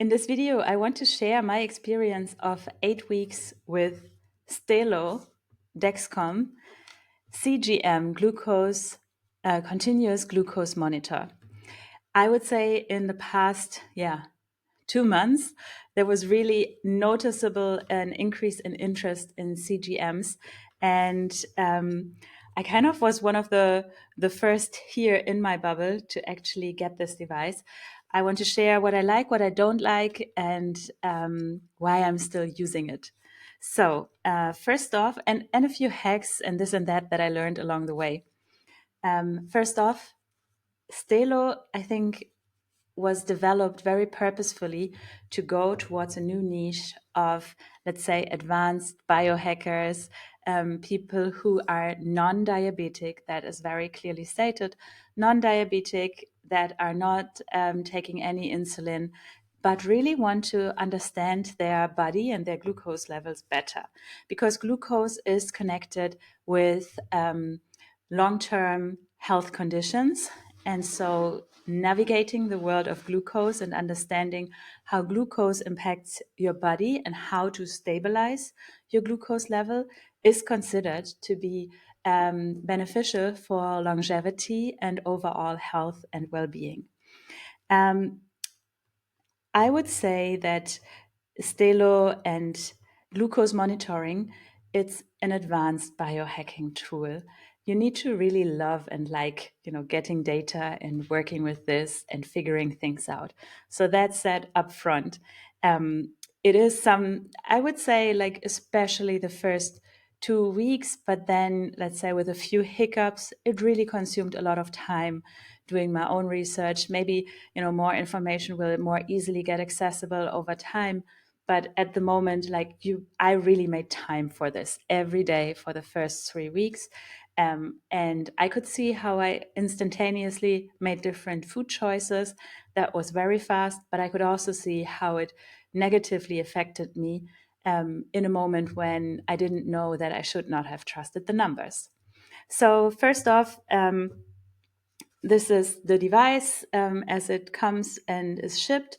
In this video, I want to share my experience of 8 weeks with STELO DEXCOM CGM glucose continuous glucose monitor. I would say in the past, 2 months, there was really noticeable an increase in interest in CGMs, and I kind of was one of the first here in my bubble to actually get this device. I want to share what I like, what I don't like, and why I'm still using it. So first off, and a few hacks and this and that I learned along the way. First off, Stelo, I think, was developed very purposefully to go towards a new niche of, let's say, advanced biohackers, people who are non-diabetic, that is very clearly stated, non-diabetic, that are not taking any insulin, but really want to understand their body and their glucose levels better. Because glucose is connected with long-term health conditions. And so navigating the world of glucose and understanding how glucose impacts your body and how to stabilize your glucose level is considered to be beneficial for longevity and overall health and well-being. I would say that Stelo and glucose monitoring, it's an advanced biohacking tool. You need to really love and like, getting data and working with this and figuring things out. So that's said up front. It is I would say, like, especially the first 2 weeks, but then let's say with a few hiccups, it really consumed a lot of time doing my own research. Maybe, more information will more easily get accessible over time. But at the moment, I really made time for this every day for the first 3 weeks. And I could see how I instantaneously made different food choices. That was very fast, but I could also see how it negatively affected me in a moment when I didn't know that I should not have trusted the numbers. So first off, this is the device as it comes and is shipped.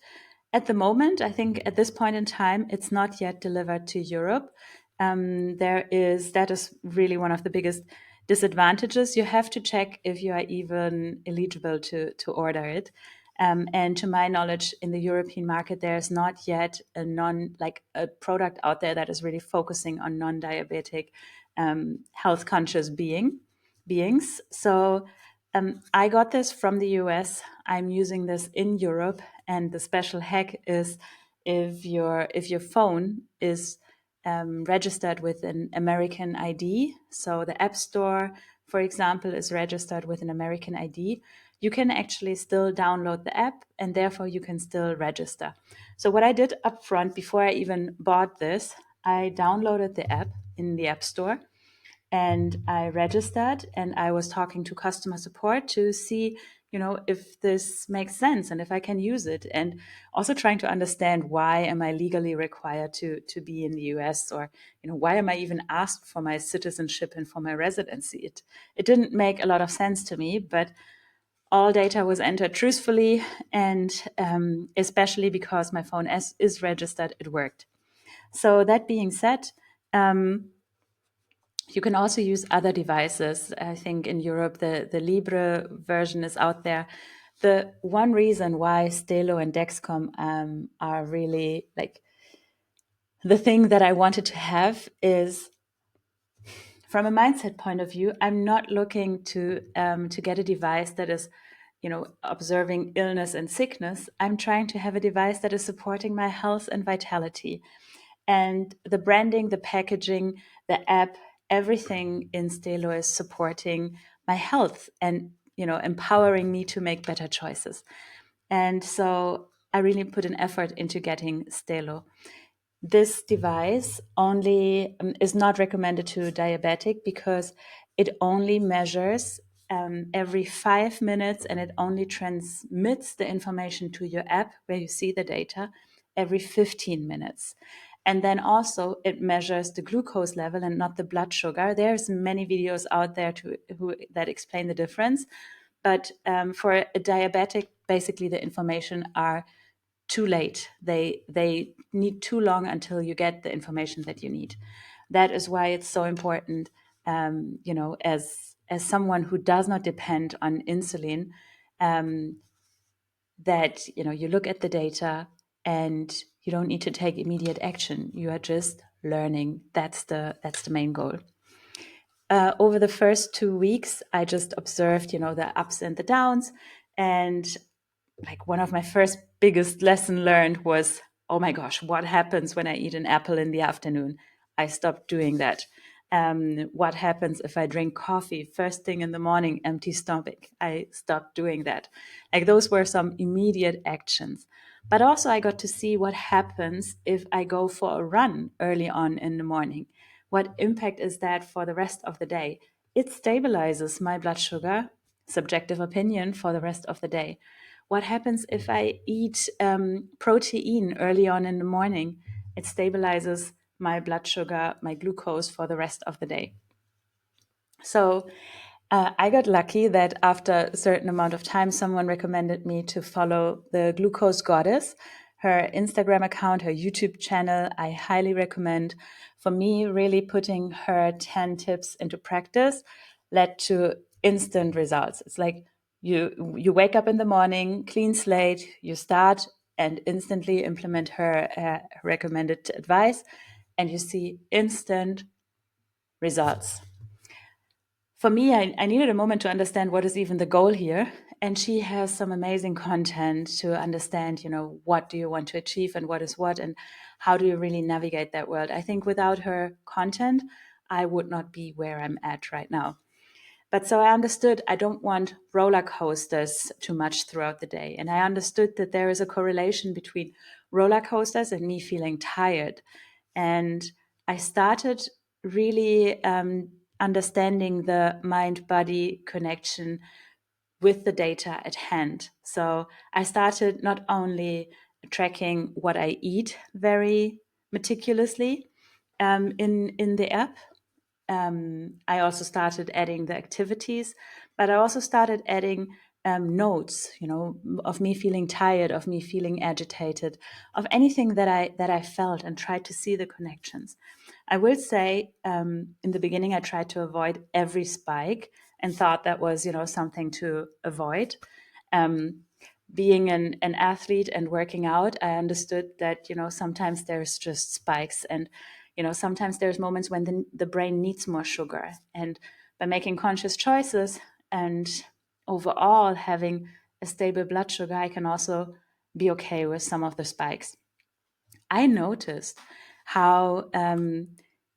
At the moment, I think at this point in time, it's not yet delivered to Europe. That is really one of the biggest disadvantages. You have to check if you are even eligible to order it. And to my knowledge, in the European market, there is not yet a product out there that is really focusing on non-diabetic, health conscious beings. So I got this from the US. I'm using this in Europe, and the special hack is if your phone is registered with an American ID. So the App Store, for example, is registered with an American ID. You can actually still download the app, and therefore you can still register. So what I did up front before I even bought this, I downloaded the app in the App Store and I registered, and I was talking to customer support to see, if this makes sense and if I can use it, and also trying to understand why am I legally required to be in the US, or why am I even asked for my citizenship and for my residency. It didn't make a lot of sense to me, but all data was entered truthfully, and especially because my phone is registered, it worked. So that being said, you can also use other devices. I think in Europe, the Libre version is out there. The one reason why Stelo and Dexcom are really like the thing that I wanted to have is, from a mindset point of view, I'm not looking to get a device that is, observing illness and sickness. I'm trying to have a device that is supporting my health and vitality. And the branding, the packaging, the app, everything in Stelo is supporting my health and, empowering me to make better choices. And so I really put an effort into getting Stelo. This device only is not recommended to diabetic because it only measures every 5 minutes, and it only transmits the information to your app where you see the data every 15 minutes. And then also it measures the glucose level and not the blood sugar. There's many videos out there that explain the difference. But for a diabetic, basically the information are too late. They need too long until you get the information that you need. That is why it's so important, as someone who does not depend on insulin, that you look at the data and you don't need to take immediate action. You are just learning. That's the main goal. Over the first 2 weeks, I just observed, the ups and the downs. And like one of my first biggest lesson learned was, oh my gosh, what happens when I eat an apple in the afternoon? I stopped doing that. What happens if I drink coffee first thing in the morning, empty stomach? I stopped doing that. Like those were some immediate actions. But also I got to see what happens if I go for a run early on in the morning. What impact is that for the rest of the day? It stabilizes my blood sugar, subjective opinion, for the rest of the day. What happens if I eat protein early on in the morning? It stabilizes my blood sugar, my glucose for the rest of the day. So I got lucky that after a certain amount of time, someone recommended me to follow the Glucose Goddess. Her Instagram account, her YouTube channel, I highly recommend. For me, really putting her 10 tips into practice led to instant results. It's like you wake up in the morning, clean slate, you start and instantly implement her recommended advice, and you see instant results. For me, I needed a moment to understand what is even the goal here. And she has some amazing content to understand, what do you want to achieve and what is what, and how do you really navigate that world. I think without her content, I would not be where I'm at right now. But so I understood I don't want roller coasters too much throughout the day. And I understood that there is a correlation between roller coasters and me feeling tired. And I started really understanding the mind-body connection with the data at hand. So I started not only tracking what I eat very meticulously in the app. I also started adding the activities, but I also started adding notes, of me feeling tired, of me feeling agitated, of anything that I felt, and tried to see the connections. I will say, in the beginning, I tried to avoid every spike and thought that was, something to avoid. Being an athlete and working out, I understood that, sometimes there's just spikes, and, sometimes there's moments when the brain needs more sugar. And by making conscious choices and overall having a stable blood sugar, I can also be okay with some of the spikes. I noticed how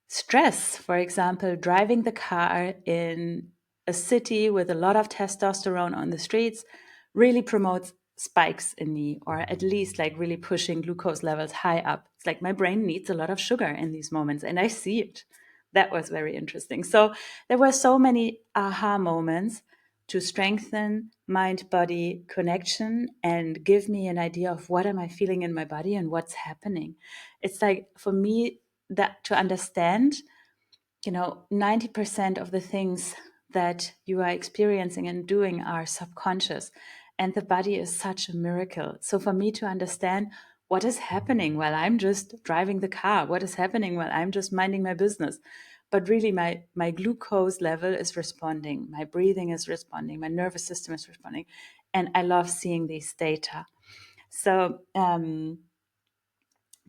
stress, for example, driving the car in a city with a lot of testosterone on the streets, really promotes spikes in me, or at least like really pushing glucose levels high up. It's like my brain needs a lot of sugar in these moments, and I see it. That was very interesting. So there were so many aha moments to strengthen mind-body connection and give me an idea of what am I feeling in my body and what's happening. It's like, for me, that to understand, 90% of the things that you are experiencing and doing are subconscious, and the body is such a miracle. So for me to understand what is happening while I'm just driving the car, what is happening while I'm just minding my business, but really my glucose level is responding, my breathing is responding, my nervous system is responding, and I love seeing these data. So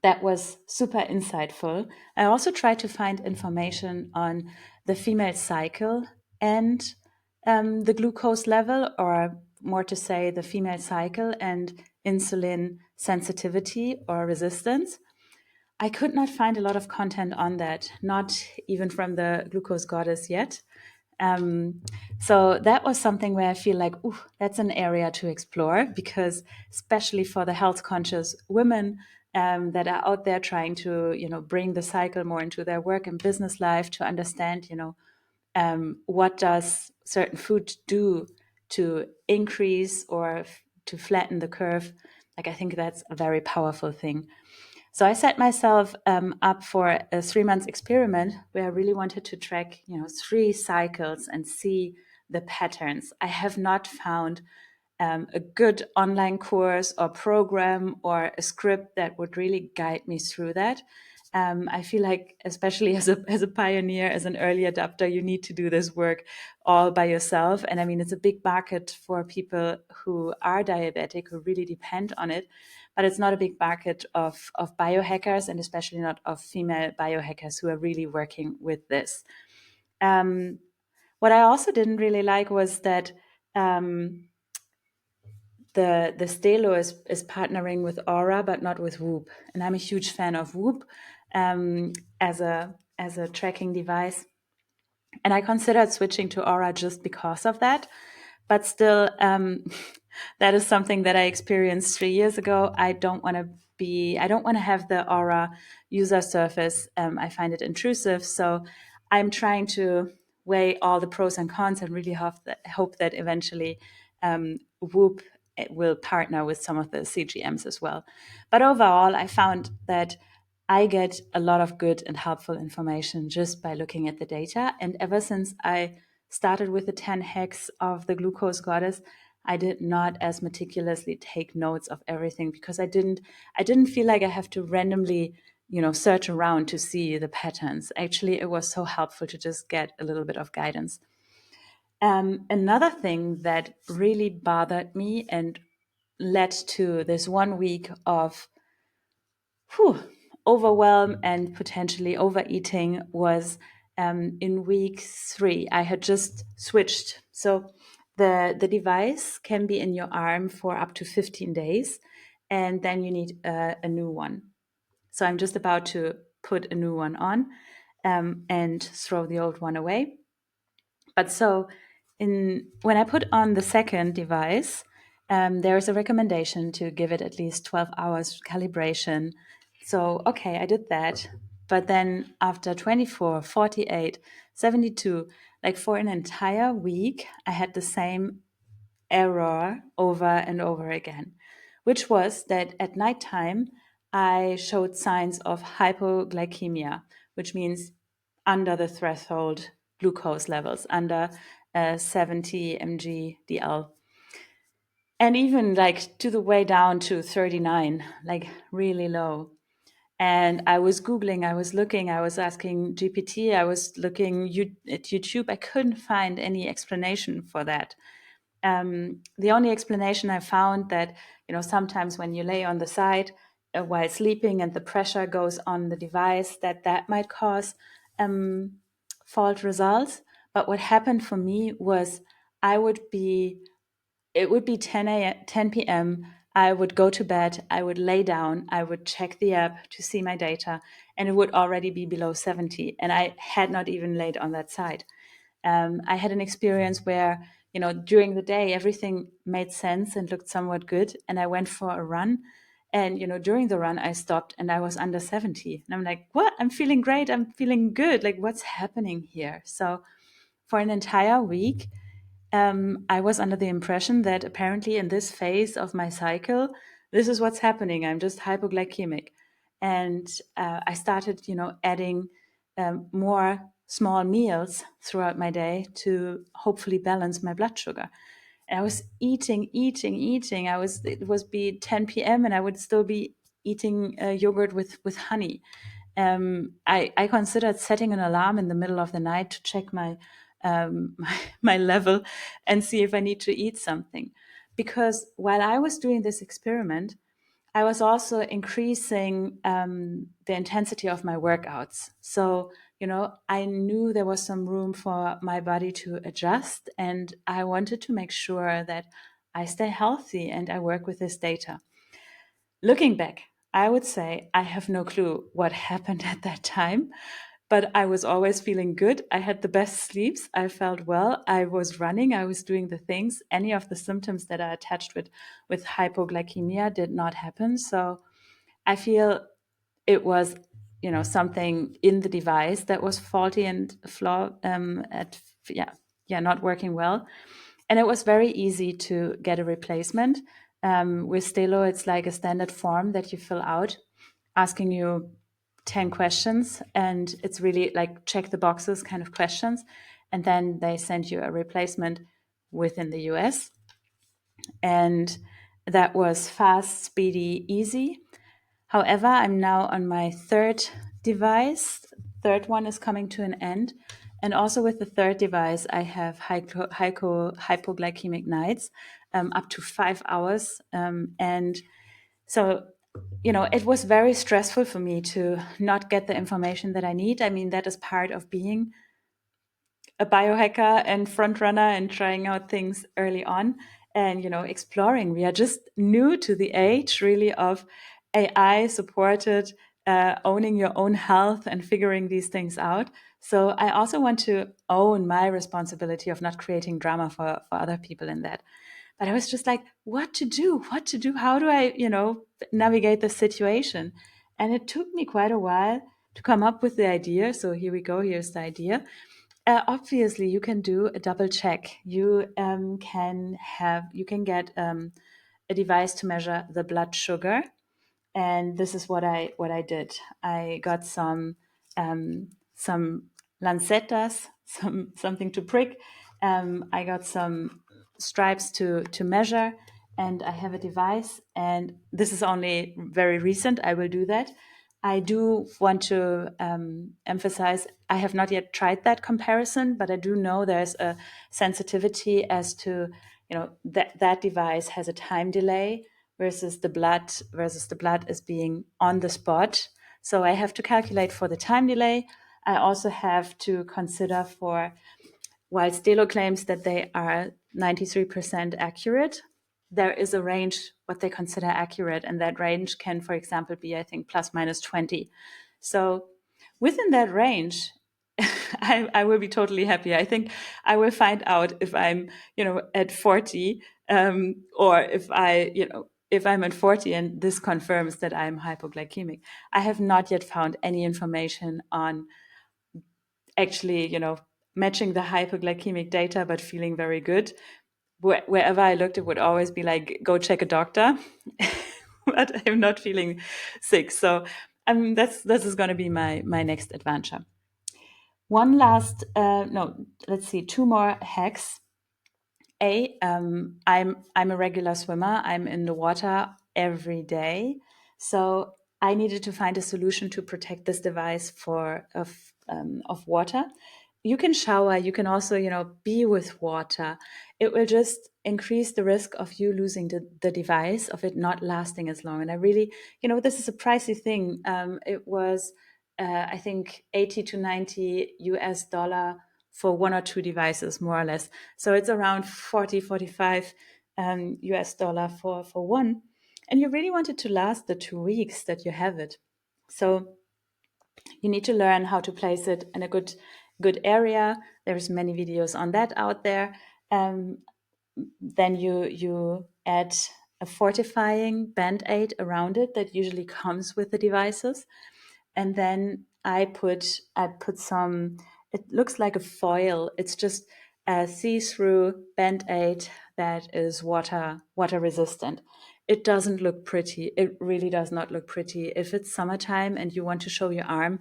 that was super insightful. I also tried to find information on the female cycle and the glucose level, or more to say, the female cycle and insulin sensitivity or resistance. I could not find a lot of content on that, not even from the Glucose Goddess yet. So that was something where I feel like, ooh, that's an area to explore, because especially for the health conscious women that are out there trying to, bring the cycle more into their work and business life, to understand, what does certain food do to increase or to flatten the curve. Like, I think that's a very powerful thing. So I set myself up for a 3 month experiment where I really wanted to track, 3 cycles and see the patterns. I have not found a good online course or program or a script that would really guide me through that. I feel like, especially as a pioneer, as an early adopter, you need to do this work all by yourself. And I mean, it's a big market for people who are diabetic, who really depend on it. But it's not a big market of biohackers, and especially not of female biohackers who are really working with this. What I also didn't really like was that the Stelo is partnering with Aura, but not with Whoop. And I'm a huge fan of Whoop as a tracking device. And I considered switching to Aura just because of that. But still, that is something that I experienced 3 years ago. I don't want to have the Aura user surface. I find it intrusive. So I'm trying to weigh all the pros and cons and really hope that eventually Whoop will partner with some of the CGMs as well. But overall, I found that I get a lot of good and helpful information just by looking at the data. And ever since I started with the 10 hacks of the Glucose Goddess, I did not as meticulously take notes of everything because I didn't feel like I have to randomly, search around to see the patterns. Actually, it was so helpful to just get a little bit of guidance. Another thing that really bothered me and led to this 1 week of overwhelm and potentially overeating was in week 3. I had just switched. So the device can be in your arm for up to 15 days, and then you need a new one. So I'm just about to put a new one on and throw the old one away. But so when I put on the second device, there is a recommendation to give it at least 12 hours calibration. So, okay, I did that. But then after 24, 48, 72, like for an entire week, I had the same error over and over again, which was that at nighttime, I showed signs of hypoglycemia, which means under the threshold glucose levels, under 70 mg DL. And even like to the way down to 39, like really low. And I was Googling, I was looking, I was asking GPT, I was looking at YouTube. I couldn't find any explanation for that. The only explanation I found that, sometimes when you lay on the side while sleeping and the pressure goes on the device, that might cause fault results. But what happened for me was it would be 10 p.m. I would go to bed, I would lay down, I would check the app to see my data, and it would already be below 70. And I had not even laid on that side. I had an experience where, during the day, everything made sense and looked somewhat good. And I went for a run. And, during the run, I stopped and I was under 70. And I'm like, what? I'm feeling great. I'm feeling good. Like, what's happening here? So for an entire week, I was under the impression that apparently in this phase of my cycle, this is what's happening. I'm just hypoglycemic. And I started, adding more small meals throughout my day to hopefully balance my blood sugar. And I was eating. It was be 10 p.m. and I would still be eating yogurt with honey. I considered setting an alarm in the middle of the night to check my level and see if I need to eat something. Because while I was doing this experiment, I was also increasing the intensity of my workouts. So, I knew there was some room for my body to adjust, and I wanted to make sure that I stay healthy and I work with this data. Looking back, I would say I have no clue what happened at that time, but I was always feeling good. I had the best sleeps. I felt well. I was running. I was doing the things. Any of the symptoms that are attached with hypoglycemia did not happen. So I feel it was, something in the device that was faulty and not working well. And it was very easy to get a replacement. With Stelo, it's like a standard form that you fill out, asking you 10 questions, and it's really like check the boxes kind of questions. And then they send you a replacement within the US. And that was fast, speedy, easy. However, I'm now on my third device. Third one is coming to an end. And also with the third device, I have hypoglycemic nights, up to 5 hours. And so, it was very stressful for me to not get the information that I need. I mean, that is part of being a biohacker and front runner and trying out things early on and exploring. We are just new to the age really of AI supported owning your own health and figuring these things out. So I also want to own my responsibility of not creating drama for other people in that. But I was just like, what to do, how do I navigate the situation? And it took me quite a while to come up with the idea. So here we go, here's the idea. Obviously, you can do a double check. You can get a device to measure the blood sugar, and this is what I did. I got some lancetas, something to prick. I got some stripes to measure, and I have a device. And this is only very recent. I will do that. I do want to emphasize I have not yet tried that comparison, but I do know there's a sensitivity as to that device has a time delay versus the blood is being on the spot. So I have to calculate for the time delay. I also have to consider for, while Stelo claims that they are 93% accurate, there is a range what they consider accurate, and that range can, for example, be, I think, plus minus 20. So within that range, I will be totally happy. I think I will find out if I'm, at 40, or if I'm at 40 and this confirms that I'm hypoglycemic. I have not yet found any information on actually, matching the hypoglycemic data, but feeling very good. Wherever I looked, it would always be like, go check a doctor, but I'm not feeling sick. So this is going to be my next adventure. One last, no, let's see, two more hacks. I'm a regular swimmer. I'm in the water every day, so I needed to find a solution to protect this device of water. You can shower. You can also, be with water. It will just increase the risk of you losing the device, of it not lasting as long. And I really, this is a pricey thing. It was, I think, 80 to 90 US dollar for one or two devices, more or less. So it's around 40, 45 US dollar for one. And you really want it to last the 2 weeks that you have it. So you need to learn how to place it in a good area. There's many videos on that out there. Then you add a fortifying band-aid around it that usually comes with the devices. And then I put some, it looks like a foil. It's just a see-through band-aid that is water resistant. It doesn't look pretty. It really does not look pretty. If it's summertime and you want to show your arm,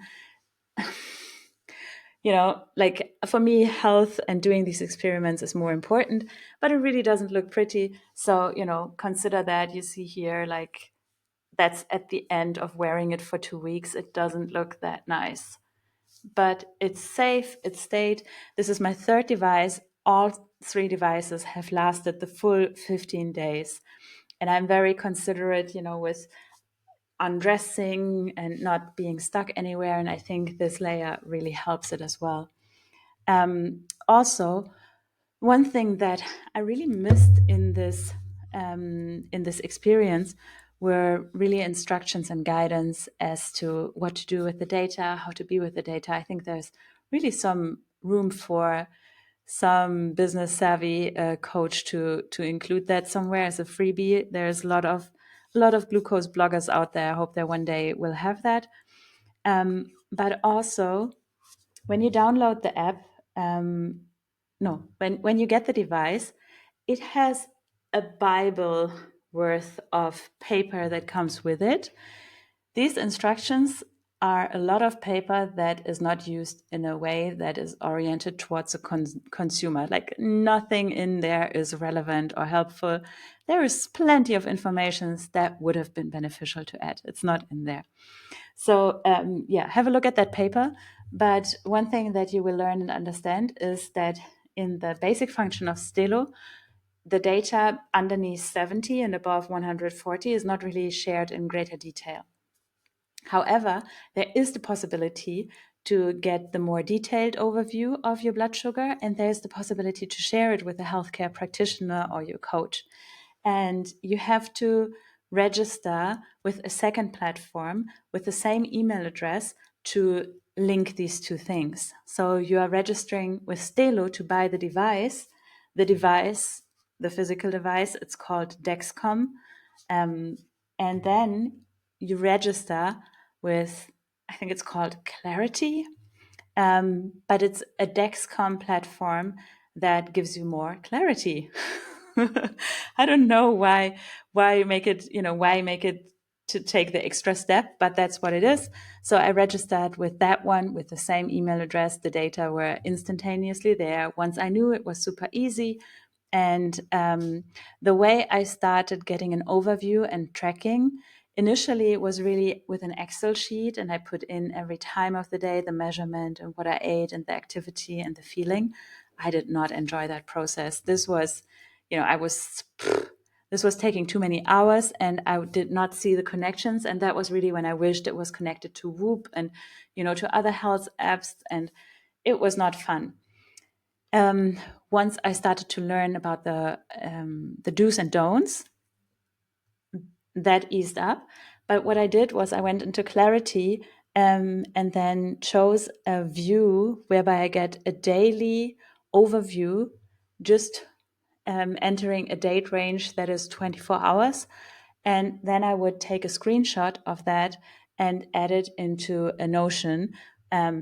like for me, health and doing these experiments is more important, but it really doesn't look pretty. So, consider that. You see here, like, that's at the end of wearing it for 2 weeks. It doesn't look that nice, but it's safe. It stayed. This is my third device. All three devices have lasted the full 15 days. And I'm very considerate, with undressing and not being stuck anywhere. And I think this layer really helps it as well. Also, one thing that I really missed in this experience were really instructions and guidance as to what to do with the data, how to be with the data. I think there's really some room for some business savvy coach to include that somewhere as a freebie. There's a lot of glucose bloggers out there. I hope that one day we'll have that. But also, when you download the app, no, when you get the device, it has a Bible worth of paper that comes with it. These instructions are a lot of paper that is not used in a way that is oriented towards a consumer. Like nothing in there is relevant or helpful. There is plenty of information that would have been beneficial to add. It's not in there. So yeah, have a look at that paper. But one thing that you will learn and understand is that in the basic function of Stelo, the data underneath 70 and above 140 is not really shared in greater detail. However, there is the possibility to get the more detailed overview of your blood sugar, and there's the possibility to share it with a healthcare practitioner or your coach. And you have to register with a second platform with the same email address to link these two things. So you are registering with Stelo to buy the device, the physical device, it's called Dexcom. And then you register with, I think it's called Clarity, but it's a Dexcom platform that gives you more clarity. I don't know why make it, why make it to take the extra step, but that's what it is. So I registered with that one with the same email address. The data were instantaneously there. Once I knew, it was super easy. And the way I started getting an overview and tracking initially, it was really with an Excel sheet, and I put in every time of the day, the measurement and what I ate and the activity and the feeling. I did not enjoy that process. This was, this was taking too many hours, and I did not see the connections. And that was really when I wished it was connected to Whoop and, to other health apps, and it was not fun. Once I started to learn about the do's and don'ts, that eased up. But what I did was I went into Clarity, and then chose a view whereby I get a daily overview, just entering a date range that is 24 hours. And then I would take a screenshot of that and add it into a Notion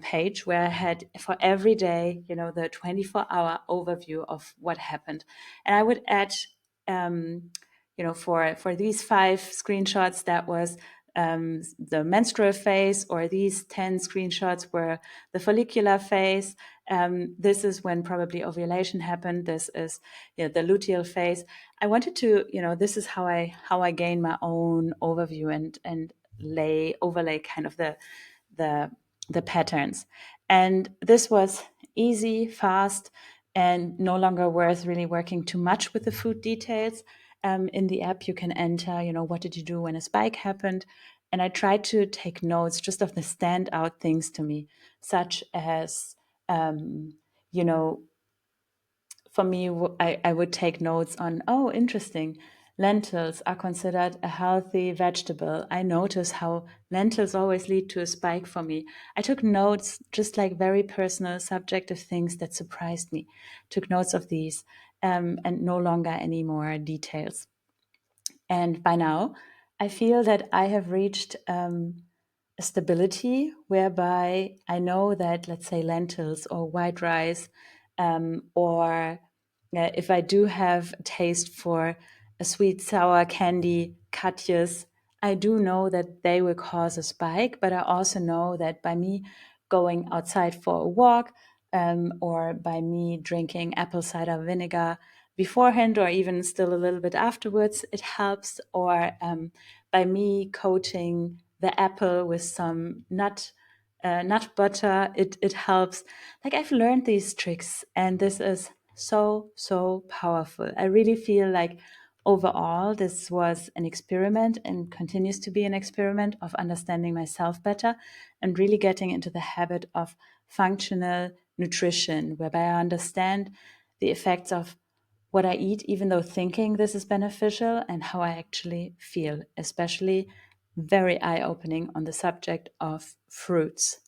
page where I had for every day, the 24-hour overview of what happened. And I would add, for these 5 screenshots, that was the menstrual phase, or these 10 screenshots were the follicular phase. This is when probably ovulation happened. This is the luteal phase. I wanted to, this is how I gain my own overview and overlay kind of the patterns. And this was easy, fast, and no longer worth really working too much with the food details. In the app, you can enter, what did you do when a spike happened? And I tried to take notes just of the standout things to me, such as, you know, for me, I would take notes on, oh, interesting. Lentils are considered a healthy vegetable. I notice how lentils always lead to a spike for me. I took notes, just like very personal, subjective things that surprised me. Took notes of these, and no longer any more details. And by now, I feel that I have reached a stability whereby I know that, let's say, lentils or white rice, or if I do have a taste for a sweet sour candy, katjes, I do know that they will cause a spike. But I also know that by me going outside for a walk, or by me drinking apple cider vinegar beforehand, or even still a little bit afterwards, it helps. Or by me coating the apple with some nut butter, it helps. Like, I've learned these tricks, and this is so powerful. I really feel like overall this was an experiment and continues to be an experiment of understanding myself better and really getting into the habit of functional nutrition, whereby I understand the effects of what I eat, even though thinking this is beneficial, and how I actually feel, especially very eye-opening on the subject of fruits.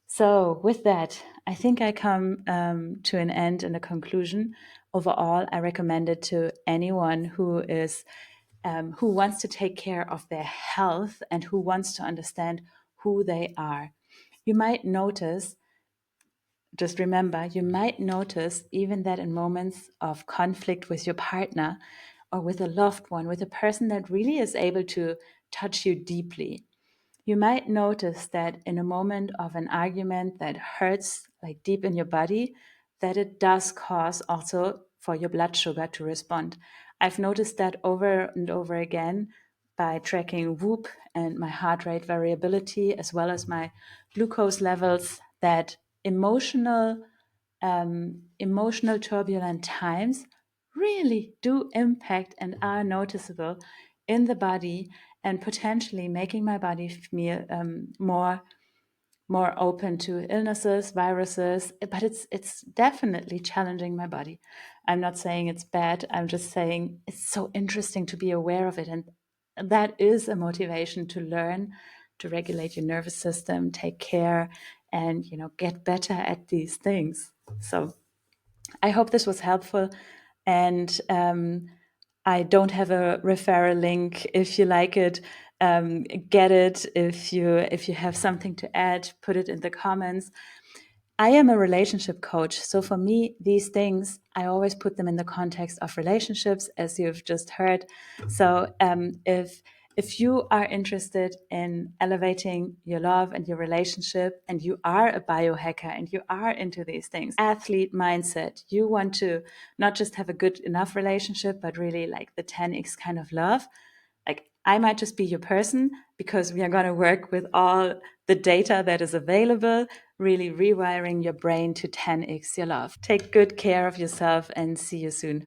So with that, I think I come to an end and a conclusion. Overall, I recommend it to anyone who wants to take care of their health and who wants to understand who they are. You might notice, just remember, you might notice even that in moments of conflict with your partner or with a loved one, with a person that really is able to touch you deeply, you might notice that in a moment of an argument that hurts like deep in your body, that it does cause also for your blood sugar to respond. I've noticed that over and over again by tracking Whoop and my heart rate variability, as well as my glucose levels, that emotional turbulent times really do impact and are noticeable in the body, and potentially making my body feel more open to illnesses, viruses. But it's definitely challenging my body. I'm not saying it's bad. I'm just saying it's so interesting to be aware of it, and that is a motivation to learn to regulate your nervous system, take care, and get better at these things. So I hope this was helpful, and I don't have a referral link. If you like it, get it. If you have something to add, put it in the comments. I am a relationship coach. So for me, these things, I always put them in the context of relationships, as you've just heard. So if you are interested in elevating your love and your relationship, and you are a biohacker and you are into these things, athlete mindset, you want to not just have a good enough relationship, but really like the 10x kind of love, like I might just be your person, because we are going to work with all the data that is available, really rewiring your brain to 10x your love. Take good care of yourself and see you soon.